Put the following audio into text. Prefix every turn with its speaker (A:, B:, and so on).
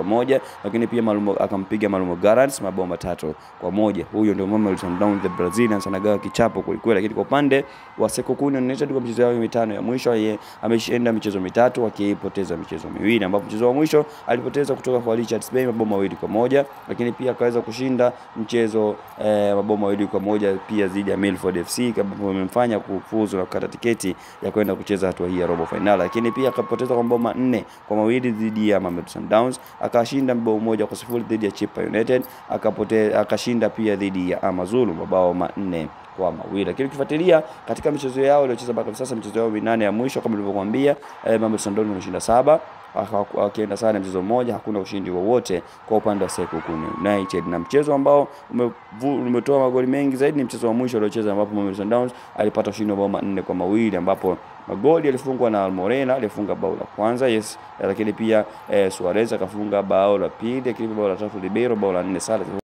A: 1, lakini pia akampiga Malumo Gallants mabao 3-1. Huyo ndio Mamelodi Sundowns, the Brazilians anagawa kichapo kweli kweli. Lakini kwa upande wa Sekokuni United kwa michezo yao mitano ya mwisho ameshinda michezo 3 akipoteza michezo 2, ambapo mchezo wa mwisho alipoteza kutoka kwa Richards Bay mabao 2-1, lakini pia akaweza kushinda mchezo mabao 2-1 pia dhidi ya Milford FC ambapo imemfanya kufuzu na kukata tiketi ya kwenda kucheza hatua hii ya robo final. Lakini pia akapoteza kwa mabao 4-2 dhidi ya Mamelodi Sundowns, akashinda mabao 1-0 dhidi ya Chippa United, akashinda pia dhidi ya Amazulu mabao 4-2. Lakini ukifuatilia katika michezo yao waliocheza mpaka sasa, michezo yao 8 ya mwisho kama nilivyokuambia, Mamelodi Sundowns wameshinda 7, akienda sana mchezo mmoja, hakuna ushindi wowote kwa upande wa Sekokuni United. Na mchezo ambao umetoa magoli mengi zaidi ni mchezo wa mwisho aliocheza, ambapo Mamelodi Sundowns alipata ushindi wa mabao 4-2, ambapo magoli yalifungwa na Almorena, alifunga bao la kwanza, lakini pia Suarez akafunga bao la pili, lakini bao la tatu Ribeiro, bao la 4 Salah.